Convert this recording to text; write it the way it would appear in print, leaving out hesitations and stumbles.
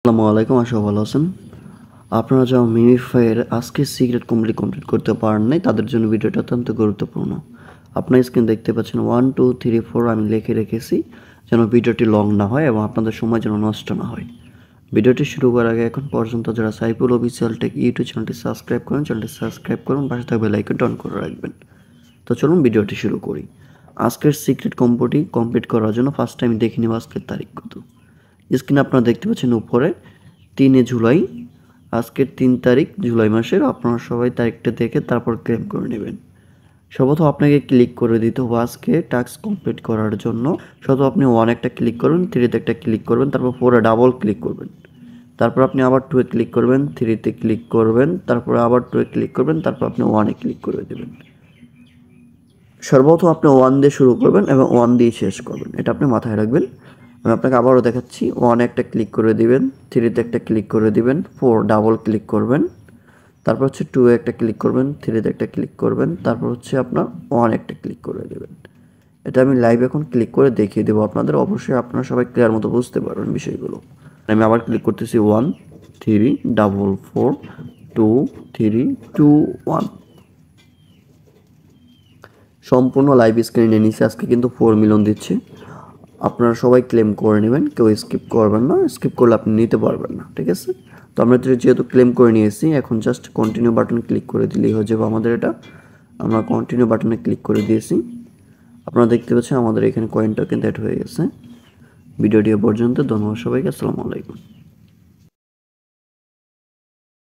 আসসালামু আলাইকুম, আশা ভালো আছেন। আপনারা যারা মিমিফাইয়ের আজকের সিক্রেট কমপ্লিট করতে পারেন নাই তাদের জন্য ভিডিওটা অত্যন্ত গুরুত্বপূর্ণ। আপনার স্ক্রিন দেখতে পাচ্ছেন 1 2 3 4 আমি লিখে রেখেছি যেন ভিডিওটি লং না হয় এবং আপনাদের সময় যেন নষ্ট না হয়। ভিডিওটি শুরু করার আগে এখন পর্যন্ত যারা সাইফুল অফিসিয়াল টেক ইউটিউব চ্যানেলটি সাবস্ক্রাইব করেন পাশে থাকা বেল আইকনটি অন করে রাখবেন। তো চলুন ভিডিওটি শুরু করি। আজকের সিক্রেট কমপ্লিট করার জন্য ফার্স্ট টাইম দেখে নেব আজকের তারিখ কত। স্ক্রিনে আপনারা দেখতে পাচ্ছেন উপরে 3 জুলাই, আজকের 3 তারিখ জুলাই মাসের। আপনারা সবাই তারিখটা দেখে তারপর ক্লেম করে নেবেন। সর্বপ্রথম আপনাকে ক্লিক করে দিতে হবে আজকে টাস্ক কমপ্লিট করার জন্য। সর্বপ্রথম আপনি 1 একটা ক্লিক করবেন, 3 তে একটা ক্লিক করবেন, তারপর 4 এ ডাবল ক্লিক করবেন, তারপর আপনি আবার 2 এ ক্লিক করবেন, 3 তে ক্লিক করবেন, তারপর আবার 2 এ ক্লিক করবেন, তারপর আপনি 1 এ ক্লিক করে দেবেন। সর্বপ্রথম আপনি 1 দিয়ে শুরু করবেন এবং 1 দিয়ে শেষ করবেন, এটা আপনি মাথায় রাখবেন। আমি আপনাকে আবারও দেখাচ্ছি। 1 এ একটা ক্লিক করে দিবেন, 3 তে একটা ক্লিক করে দিবেন, 4 ডাবল ক্লিক করবেন, তারপর হচ্ছে 2 এ একটা ক্লিক করবেন, 3 তে একটা ক্লিক করবেন, তারপর হচ্ছে আপনার 1 একটা ক্লিক করে দেবেন। এটা আমি লাইভ এখন ক্লিক করে দেখিয়ে দেবো আপনাদের। অবশ্যই আপনারা সবাই ক্লিয়ার মতো বুঝতে পারবেন বিষয়গুলো। আমি আবার ক্লিক করতেছি 1 3 ডাবল 4 2 3 2 1। সম্পূর্ণ লাইভ স্ক্রিনে নিচে আজকে কিন্তু 4 মিলিয়ন দিচ্ছে। আপনারা সবাই ক্লেম করে নেবেন, কেউ স্কিপ করবেন না। স্কিপ করলে আপনি নিতে পারবেন না, ঠিক আছে? তো আমরা যেহেতু ক্লেম করে নিয়েছি, এখন জাস্ট কন্টিনিউ বাটন ক্লিক করে দিলেই হয়ে যাবে আমাদের এটা। আমরা কন্টিনিউ বাটনে ক্লিক করে দিয়েছি। আপনারা দেখতে পাচ্ছেন আমাদের এখানে কয়েনটাও কিন্তু অ্যাড হয়ে গেছে। ভিডিওটি এ পর্যন্ত। ধন্যবাদ সবাইকে। আসসালামু আলাইকুম।